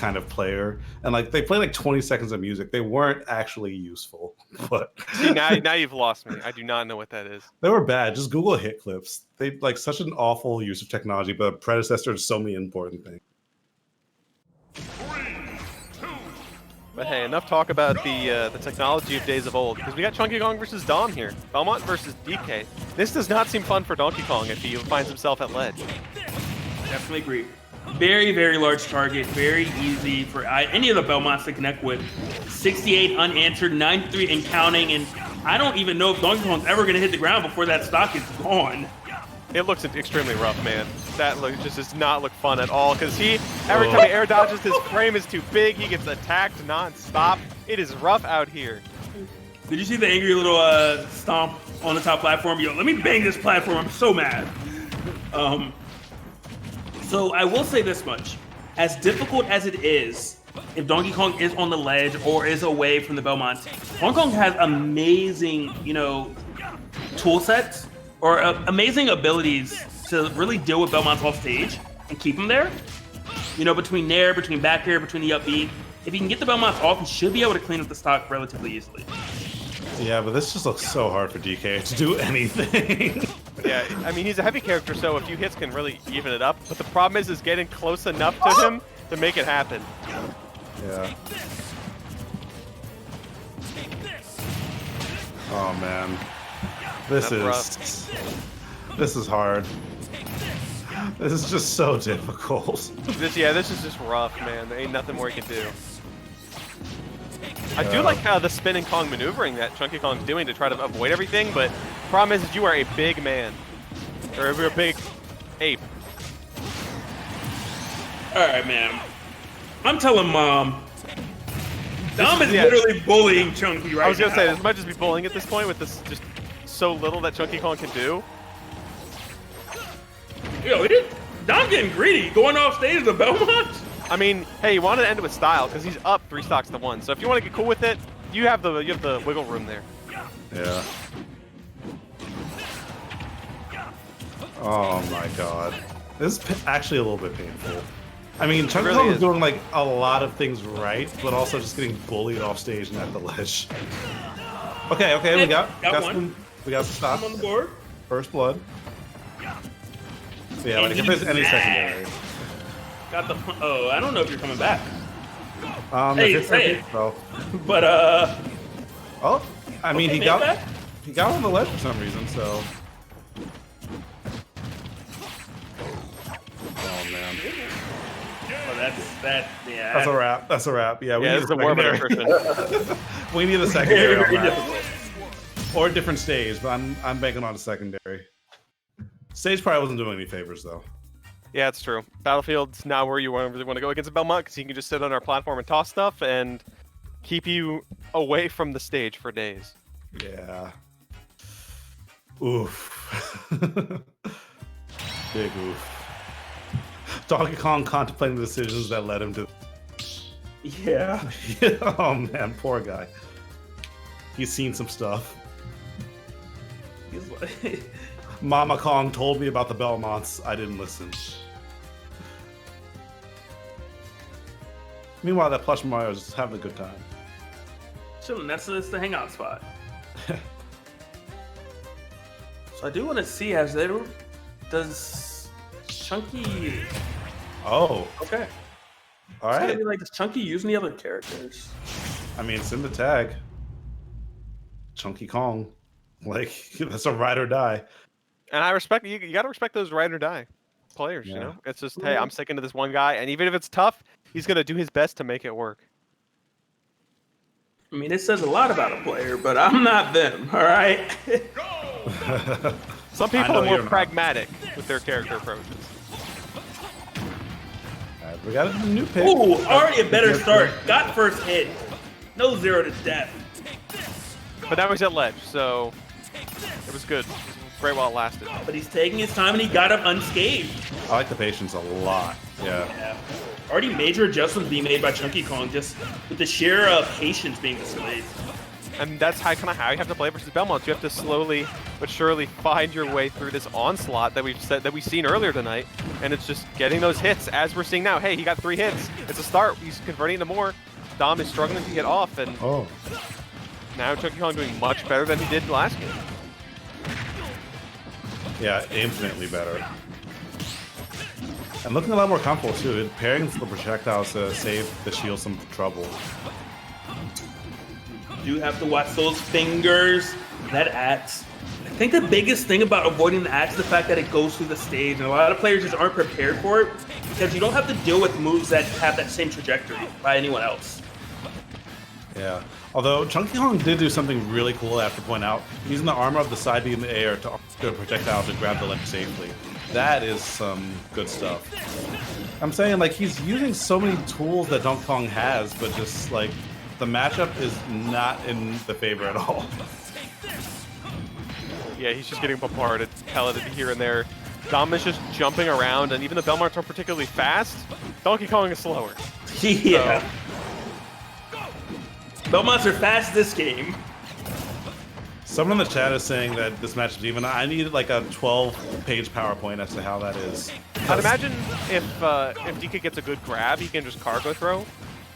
kind of player, and like they play like 20 seconds of music. They weren't actually useful, but see, now you've lost me. I do not know what that is. They were bad. Just Google hit clips. They like such an awful use of technology, but a predecessor to so many important things. But hey, enough talk about the technology of days of old, because we got ChunkyKong versus Dom here. Belmont versus DK. This does not seem fun for Donkey Kong if he finds himself at ledge. Definitely agree. Very, very large target. Very easy for any of the Belmonts to connect with. 68 unanswered, 93 and counting, and I don't even know if Donkey Kong's ever going to hit the ground before that stock is gone. It looks extremely rough, man. That just does not look fun at all, because every time he air dodges, his frame is too big. He gets attacked non-stop. It is rough out here. Did you see the angry little stomp on the top platform? Yo, let me bang this platform. I'm so mad. So I will say this much. As difficult as it is, if Donkey Kong is on the ledge or is away from the Belmonts, Donkey Kong has amazing, tool sets or amazing abilities to really deal with Belmonts off stage and keep them there. Between nair, between back air, between the up B. If he can get the Belmonts off, he should be able to clean up the stock relatively easily. Yeah, but this just looks so hard for DK to do anything. Yeah, I mean, he's a heavy character, so a few hits can really even it up. But the problem is getting close enough to him to make it happen. Yeah. Oh man, this is hard. This is just so difficult. This is just rough, man. There ain't nothing more he can do. I do like the spin and Kong maneuvering that ChunkyKong's doing to try to avoid everything, but the problem is you are a big man. Or you're a big ape. Alright, man. I'm telling Mom. Dom is literally bullying Chunky right now. I was going to say, this might just be bullying at this point with this just so little that ChunkyKong can do. Yo, Dom getting greedy, going off stage the Belmont. I mean, hey, you wanted to end it with style because he's up 3 stocks to 1. So if you want to get cool with it, you have the wiggle room there. Yeah. Oh my god. This is actually a little bit painful. I mean, ChunkyKong is doing like a lot of things right, but also just getting bullied off stage and at the ledge. Okay, we got one. We got some stops. On the board. First blood. Yeah, like if there's any secondary. Got the. Oh, I don't know if you're coming back. Hey. So. But Oh, I mean, he got on the ledge for some reason. So. Oh man. Oh, yeah. That's a wrap. Yeah, we need a secondary. We need a secondary on that. Or a different stage, but I'm banking on a secondary. Stage probably wasn't doing any favors though. Yeah, it's true. Battlefield's not where you really want to go against a Belmont, because he can just sit on our platform and toss stuff and keep you away from the stage for days. Yeah. Oof. Big oof. Donkey Kong contemplating the decisions that led him to... Yeah. Oh man, poor guy. He's seen some stuff. He's like... Mama Kong told me about the Belmonts. I didn't listen. Meanwhile, that plush Mario is just having a good time. Chilling. That's the hangout spot. So I do want to see does Chunky. Oh. Okay. All right. Like, does Chunky use any other characters? I mean, it's in the tag. ChunkyKong. Like, that's a ride or die. And I respect you. You got to respect those ride or die players. Yeah. You know, it's just, hey, I'm sticking to this one guy, and even if it's tough, he's gonna do his best to make it work. I mean, it says a lot about a player, but I'm not them. All right. Some people are more pragmatic with their character approaches. All right, we got a new pick. Ooh, already a better start. Got first hit. No 0 to death. But now he's at ledge, so it was good. Great while it lasted. But he's taking his time and he got up unscathed. I like the patience a lot. Yeah. Already major adjustments being made by ChunkyKong just with the sheer patience being displayed. And that's kind of how you have to play versus Belmont. You have to slowly but surely find your way through this onslaught that we've seen earlier tonight, and it's just getting those hits as we're seeing now. Hey, he got 3 hits. It's a start. He's converting into more. Dom is struggling to get off, and now ChunkyKong doing much better than he did last game. Yeah, infinitely better. And looking a lot more comfortable too. Pairing the projectiles to save the shield some trouble. You have to watch those fingers. That axe. I think the biggest thing about avoiding the axe is the fact that it goes through the stage, and a lot of players just aren't prepared for it because you don't have to deal with moves that have that same trajectory by anyone else. Yeah. Although ChunkyKong did do something really cool I have to point out. Using the armor of the side beam in the air to a projectile to grab the ledge safely. That is some good stuff. I'm saying, like, he's using so many tools that Donkey Kong has, but just, like, the matchup is not in the favor at all. Yeah, he's just getting bombarded, pelleted here and there. Dom is just jumping around, and even the Belmonts aren't particularly fast. Donkey Kong is slower. Yeah. Belmonts are fast this game. Someone in the chat is saying that this match is even. I need like a 12-page PowerPoint as to how that is. I'd imagine if DK gets a good grab, he can just cargo throw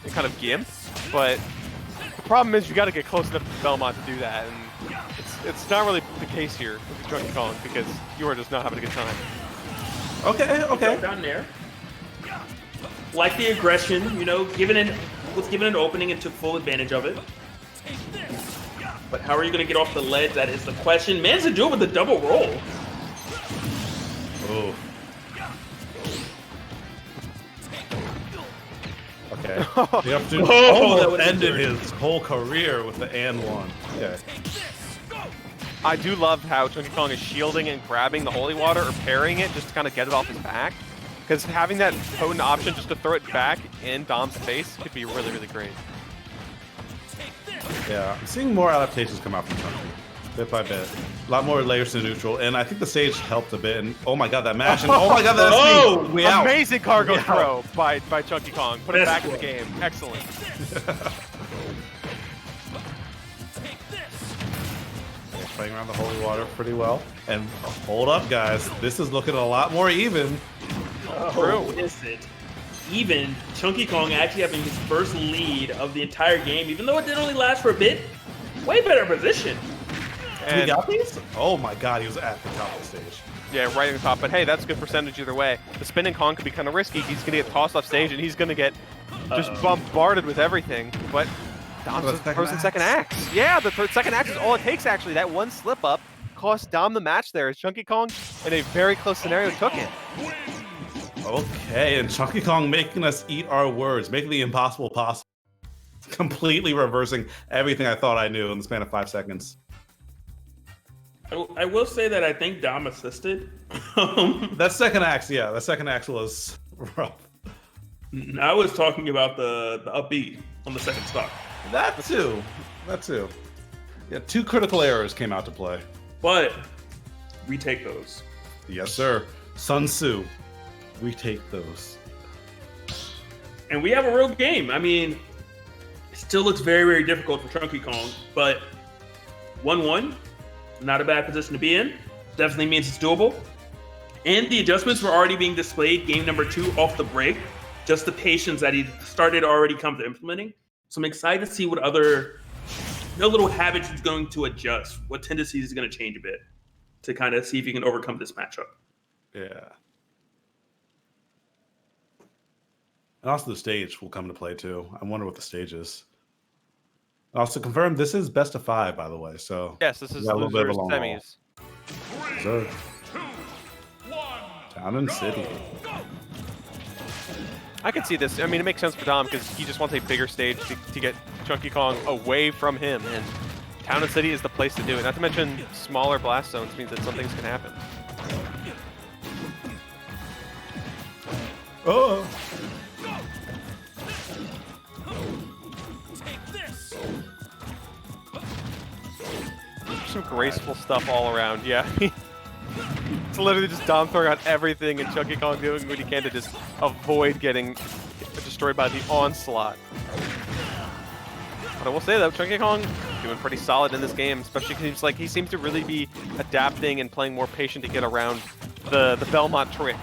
and kind of gimp. But the problem is you got to get close enough to Belmont to do that, and it's not really the case here with Donkey Kong because you are just not having a good time. Okay. Down there. Like the aggression, you know, was given an opening and took full advantage of it. But how are you going to get off the ledge? That is the question. Managed to do it with a double roll. Oh. Okay. The opportunity almost ended his whole career with the and one. Okay. I do love how Chunky Kong is shielding and grabbing the holy water or parrying it just to kind of get it off his back. Because having that potent option just to throw it back in Dom's face could be really, really great. Yeah, I'm seeing more adaptations come out from Chunky, bit by bit. A lot more layers to neutral, and I think the stage helped a bit. And oh my god, that mash! And oh my god, that amazing cargo throw by Chunky Kong. Put it back in the game. Excellent. Playing around the holy water pretty well. And hold up, guys, this is looking a lot more even. Oh, is it? Even Chunky Kong actually having his first lead of the entire game, even though it did only last for a bit. Way better position. And we got these? Oh my god, he was at the top of the stage. Yeah, right at the top. But hey, that's good percentage either way. The spinning Kong could be kind of risky. He's going to get tossed off stage, and he's going to get just bombarded with everything. But Dom's throws in second axe. Yeah, the second axe is all it takes, actually. That one slip-up cost Dom the match there. As Chunky Kong, in a very close scenario, took it. Okay, and Chunky Kong making us eat our words, making the impossible possible. Completely reversing everything I thought I knew in the span of 5 seconds. I will say that I think Dom assisted. That second axe, yeah, that second axe was rough. I was talking about the upbeat on the second stock. That too. Yeah, 2 critical errors came out to play. But we take those. Yes, sir. Sun Tzu. We take those. And we have a real game. I mean, it still looks very, very difficult for Chunky Kong, but 1-1, not a bad position to be in. Definitely means it's doable. And the adjustments were already being displayed game number 2 off the break. Just the patience that he started already come to implementing. So I'm excited to see what other little habits he's going to adjust, what tendencies he's going to change a bit to kind of see if he can overcome this matchup. Yeah. And also the stage will come into play too. I wonder what the stage is. Also confirmed, this is best of 5, by the way. So yes, this is losers semis. So, Town and City. I can see this. I mean, it makes sense for Dom because he just wants a bigger stage to get Chunky Kong away from him. And Town and City is the place to do it. Not to mention smaller blast zones means that some things can happen. Oh. Some graceful stuff all around, yeah. It's literally just Dom throwing out everything and Chunky Kong doing what he can to just avoid getting destroyed by the onslaught. But I will say though, Chunky Kong doing pretty solid in this game, especially because he seems to really be adapting and playing more patient to get around the Belmont trick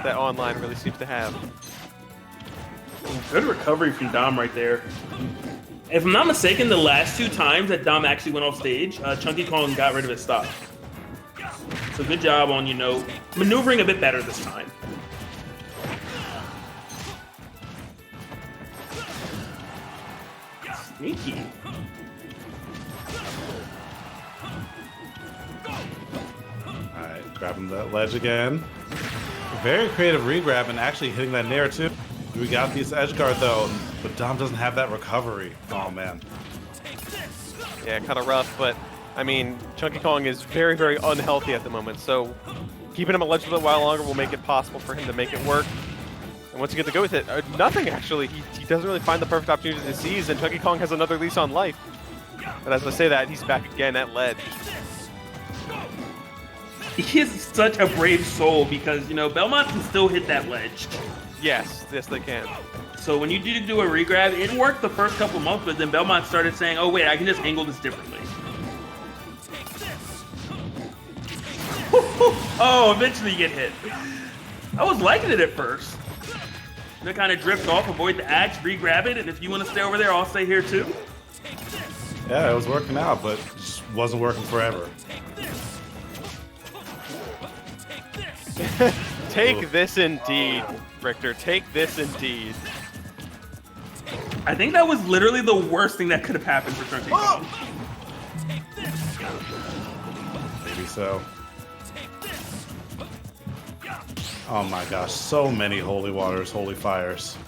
that online really seems to have. Good recovery from Dom right there. If I'm not mistaken, the last 2 times that Dom actually went off stage, ChunkyKong got rid of his stock. So good job on, maneuvering a bit better this time. Sneaky. Alright, grabbing that ledge again. Very creative re-grab and actually hitting that nair too. We got this edge guard though, but Dom doesn't have that recovery. Oh man. Yeah, kind of rough, but I mean, ChunkyKong is very, very unhealthy at the moment, so keeping him a little while longer will make it possible for him to make it work. And once you get to go with it, nothing actually. He doesn't really find the perfect opportunity to seize, and ChunkyKong has another lease on life. And as I say that, he's back again at ledge. He is such a brave soul because, Belmont can still hit that ledge. Yes, they can. So when you do a regrab, it worked the first couple months, but then Belmont started saying, oh wait, I can just angle this differently. Oh, eventually you get hit. I was liking it at first. To kind of drift off, avoid the axe, re-grab it, and if you want to stay over there, I'll stay here too. Yeah, it was working out, but it just wasn't working forever. Take this indeed, Richter. Take this indeed. I think that was literally the worst thing that could have happened for ChunkyKong. Maybe so. Oh my gosh, so many holy waters, holy fires.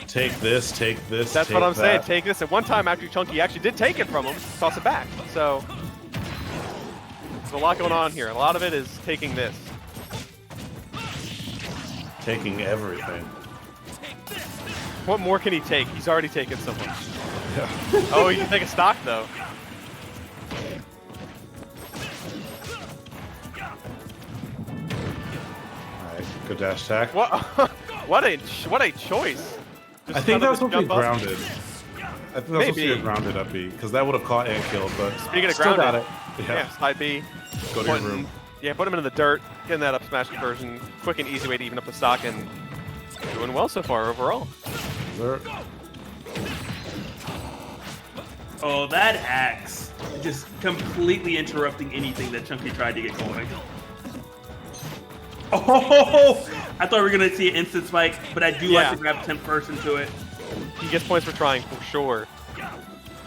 Take this, take this, That's take what I'm that. saying. Take this. At one time, actually, Chunky actually did take it from him, toss it back. So there's a lot going on here. A lot of it is taking this. Taking everything. What more can he take? He's already taken so much. Yeah. Oh, he can take a stock though. Alright, good dash attack. What? what a choice. I think that was supposed to be jump up. grounded. I think that was supposed to be a Maybe. grounded up B, because that would have caught and killed, but Speaking of still got grounded, it. yeah, side B. Go to your room. Yeah, put him into the dirt, getting that up smash conversion. Quick and easy way to even up the stock, and doing well so far overall. There. Oh, that axe. Just completely interrupting anything that Chunky tried to get going. Oh, I thought we were going to see an instant spike, but I do like to grab 10 person to it. He gets points for trying, for sure.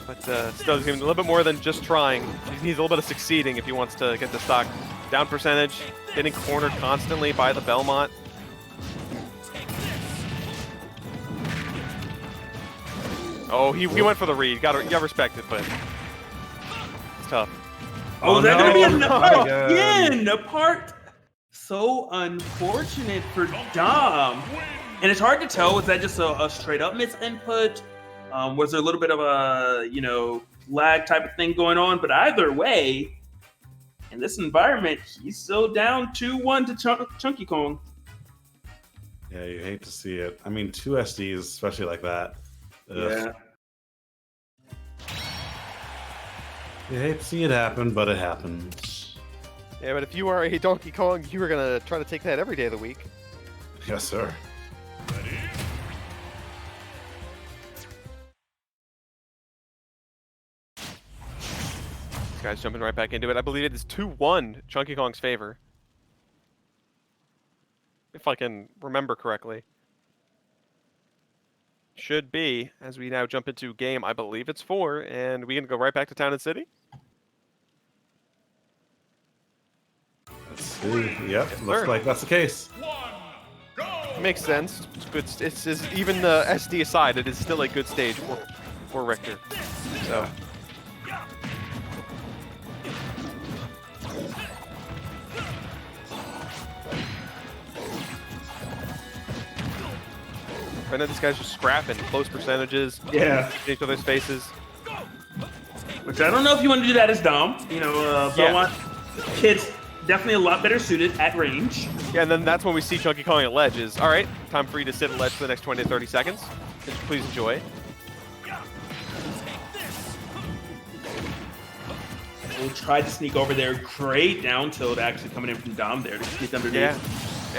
But still, he's a little bit more than just trying. He needs a little bit of succeeding if he wants to get the stock. Down percentage, getting cornered constantly by the Belmont. Oh, he went for the read. You gotta respect it, but it's tough. Oh, is that going to be no. another Oh, again? A part so unfortunate for Dom. And it's hard to tell, was that just a straight up misinput? Was there a little bit of a, lag type of thing going on? But either way, in this environment, he's still down 2-1 to ChunkyKong. Yeah, you hate to see it. I mean, 2 SDs, especially like that. Ugh. Yeah. You hate to see it happen, but it happens. Yeah, but if you are a Donkey Kong, you are gonna try to take that every day of the week. Yes, sir. This guy's jumping right back into it. I believe it is 2-1 ChunkyKong's favor. If I can remember correctly. Should be, as we now jump into game, I believe it's 4, and we can go right back to Town and City. Let's see. Yep, looks like that's the case. Makes sense. It's good. It's even the SD aside, it is still a good stage for Richter. So. Right now, these guys are scrapping close percentages. Yeah. In each other's faces. Which I don't know if you want to do that as Dom. Belmont kids definitely a lot better suited at range. Yeah, and then that's when we see ChunkyKong at ledge is, all right, time for you to sit at ledge for the next 20 to 30 seconds. Please enjoy. Will tried to sneak over there. Great down tilt actually coming in from Dom there to sneak underneath. Yeah.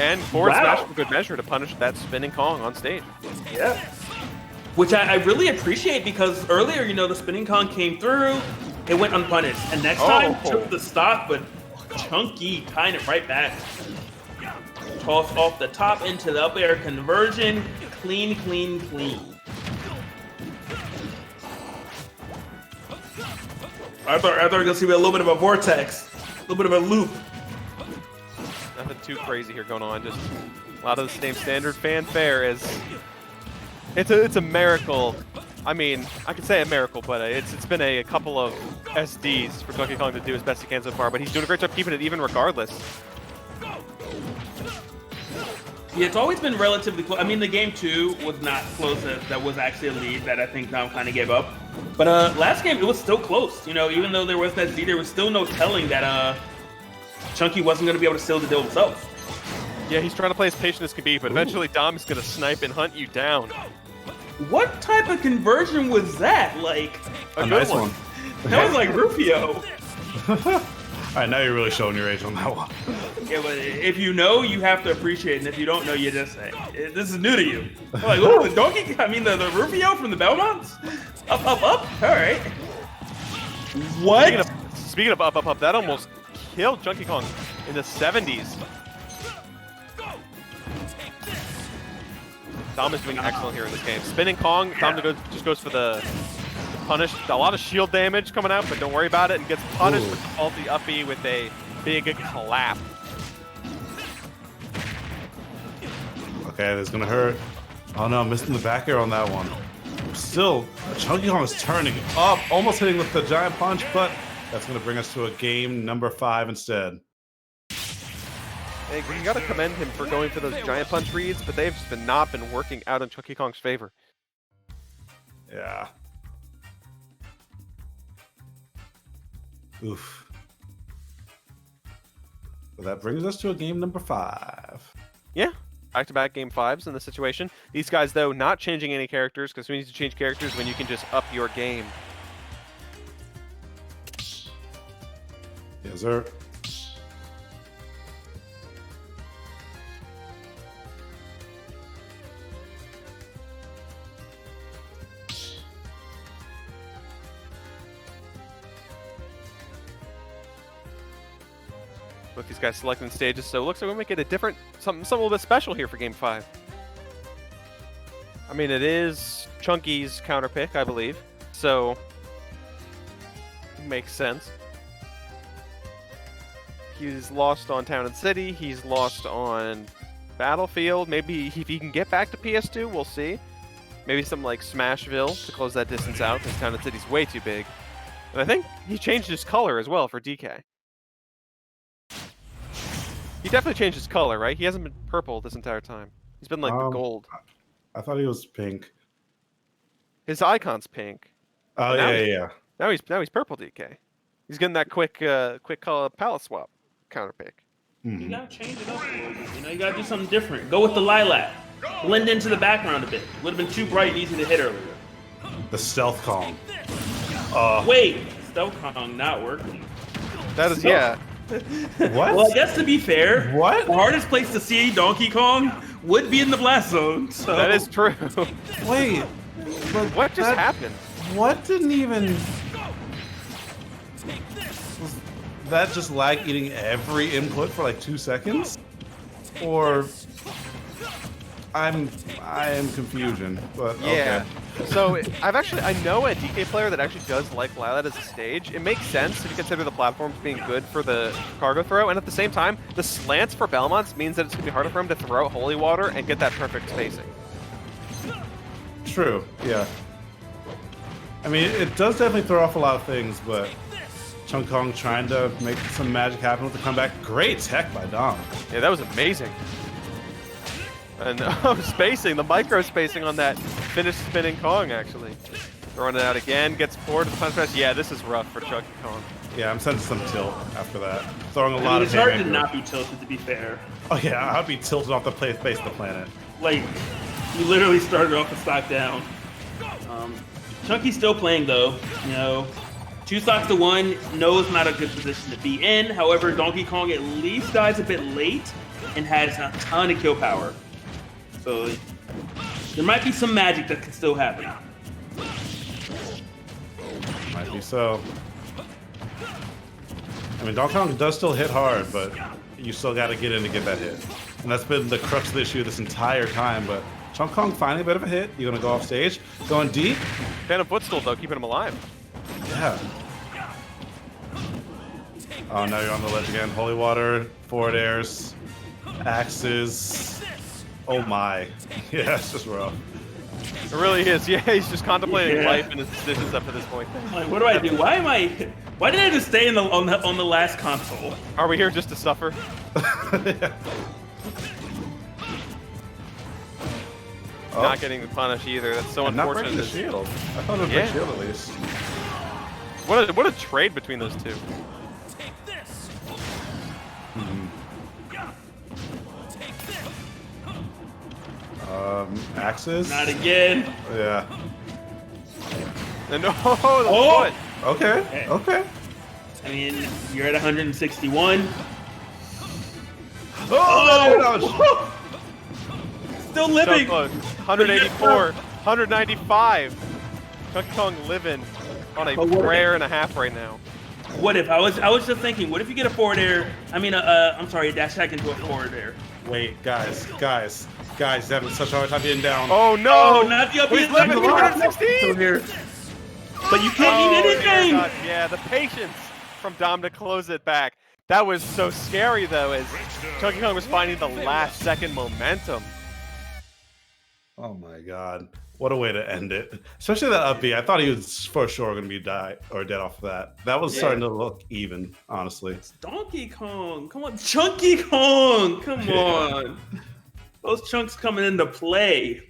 And forward smash for good measure to punish that spinning Kong on stage. Yeah. Which I really appreciate because earlier, you know, the spinning Kong came through, it went unpunished. And next time, took the stock, but Chunky kind of right back. Toss off the top into the up air conversion. Clean, clean, clean. I thought we were going to see a little bit of a vortex, a little bit of a loop. Nothing too crazy here going on. Just a lot of the same standard fanfare as it's a miracle. I mean, I could say a miracle, but it's been a couple of SDs for Donkey Kong to do as best he can so far. But he's doing a great job keeping it even regardless. Yeah, it's always been relatively close. I mean, the game 2 was not close. That was actually a lead that I think Dom kind of gave up. But last game, it was still close. You know, even though there was that Z, there was still no telling that Chunky wasn't going to be able to seal the deal himself. Yeah, he's trying to play as patient as can be, but eventually Dom is going to snipe and hunt you down. What type of conversion was that? Like, a nice one. That was like Rufio. All right, now you're really showing your age on that one. Yeah, but if you know, you have to appreciate it. And if you don't know, you just say, this is new to you. I'm like, oh, the Donkey, I mean, the Rufio from the Belmonts? Up, up, up? All right. What? Speaking of up, up, up, that almost killed Chunky Kong in the 70s. Dom is doing excellent here in this game. Spinning Kong, Dom just goes for the punish. A lot of shield damage coming out, but don't worry about it. And gets punished with the faulty up B with a big clap. Okay, that's gonna hurt. Oh no, I'm missing the back air on that one. Still, Chunky Kong is turning up, almost hitting with the giant punch, but that's gonna bring us to a game number 5 instead. Hey, you gotta commend him for going for those giant punch reads, but they've just not been working out in Chunky Kong's favor. Yeah. Oof. So that brings us to a game number 5. Yeah, back-to-back game 5s in this situation. These guys, though, not changing any characters, because we need to change characters when you can just up your game. Yes, sir. With these guys selecting stages, so it looks like we might get a different, something a little bit special here for game 5. I mean, it is Chunky's counter pick, I believe, so it makes sense. He's lost on Town and City, he's lost on Battlefield. Maybe if he can get back to PS2, we'll see. Maybe something like Smashville to close that distance out, because Town and City's way too big. And I think he changed his color as well for DK. He definitely changed his color, right? He hasn't been purple this entire time. He's been like the gold. I thought he was pink. His icon's pink. Oh yeah. Now he's purple DK. He's getting that quick color palette swap counter pick. Mm-hmm. You gotta change it up a little bit. You know, you gotta do something different. Go with the lilac. Blend into the background a bit. Would have been too bright and easy to hit earlier. The stealth Kong. Wait, stealth Kong not working. That is yeah. What? Well, I guess to be fair, what? The hardest place to see Donkey Kong would be in the blast zone. So. That is true. Wait, but what just happened? What didn't even? Was that just lag eating every input for like 2 seconds? Or I am confusion, but yeah. Okay. So I know a DK player that actually does like Lilat as a stage. It makes sense if you consider the platforms being good for the cargo throw, and at the same time, the slants for Belmonts means that it's gonna be harder for him to throw Holy Water and get that perfect spacing. True. Yeah. I mean, it does definitely throw off a lot of things, but ChunkyKong trying to make some magic happen with the comeback. Great tech by Dom. Yeah, that was amazing. And spacing, the micro spacing on that finished spinning Kong, actually. Throwing it out again, gets forward to the punch press. Yeah, this is rough for ChunkyKong. Yeah, I'm sensing some tilt after that. Throwing a lot of it's hard to not be tilted, to be fair. Oh yeah, I'd be tilted off the face of the planet. Like, you literally started off the stock down. Chunky's still playing, though. You know, 2 stocks to 1, knows not a good position to be in. However, Donkey Kong at least dies a bit late and has a ton of kill power. So there might be some magic that can still happen. Might be so. I mean, Donkey Kong does still hit hard, but you still got to get in to get that hit. And that's been the crux of the issue this entire time, but ChunkyKong finding a bit of a hit. You're going to go off stage, going deep. Phantom footstool, though, keeping him alive. Yeah. Oh, now you're on the ledge again. Holy water, forward airs, axes. Oh my. Yeah, it's just rough. It really is. Yeah, he's just contemplating life and his decisions up to this point. Like, what do I do? Why did I just stay on the last console? Are we here just to suffer? Yeah. Not getting the punish either. That's so Not unfortunate. breaking the shield. I thought it would break shield at least. What a trade between those two. Axes? Not again. Yeah. And the foot. Okay. Okay. I mean, you're at 161. Oh! Still living. So close. 184, 195. ChunkyKong living on a prayer and a half right now. What if I was just thinking? What if you get a forward air? I mean, I'm sorry, a dash attack into a forward air. Wait, guys, having such a hard time getting down. Oh no! Oh, not the up. He's living 116 here. But you can't eat anything. Yeah, the patience from Dom to close it back. That was so scary though, as ChunkyKong was finding the last second momentum. Oh my god. What a way to end it. Especially that up B. I thought he was for sure going to be dead off of that. That was starting to look even, honestly. It's Donkey Kong. Come on. ChunkyKong. Come on. Those chunks coming into play.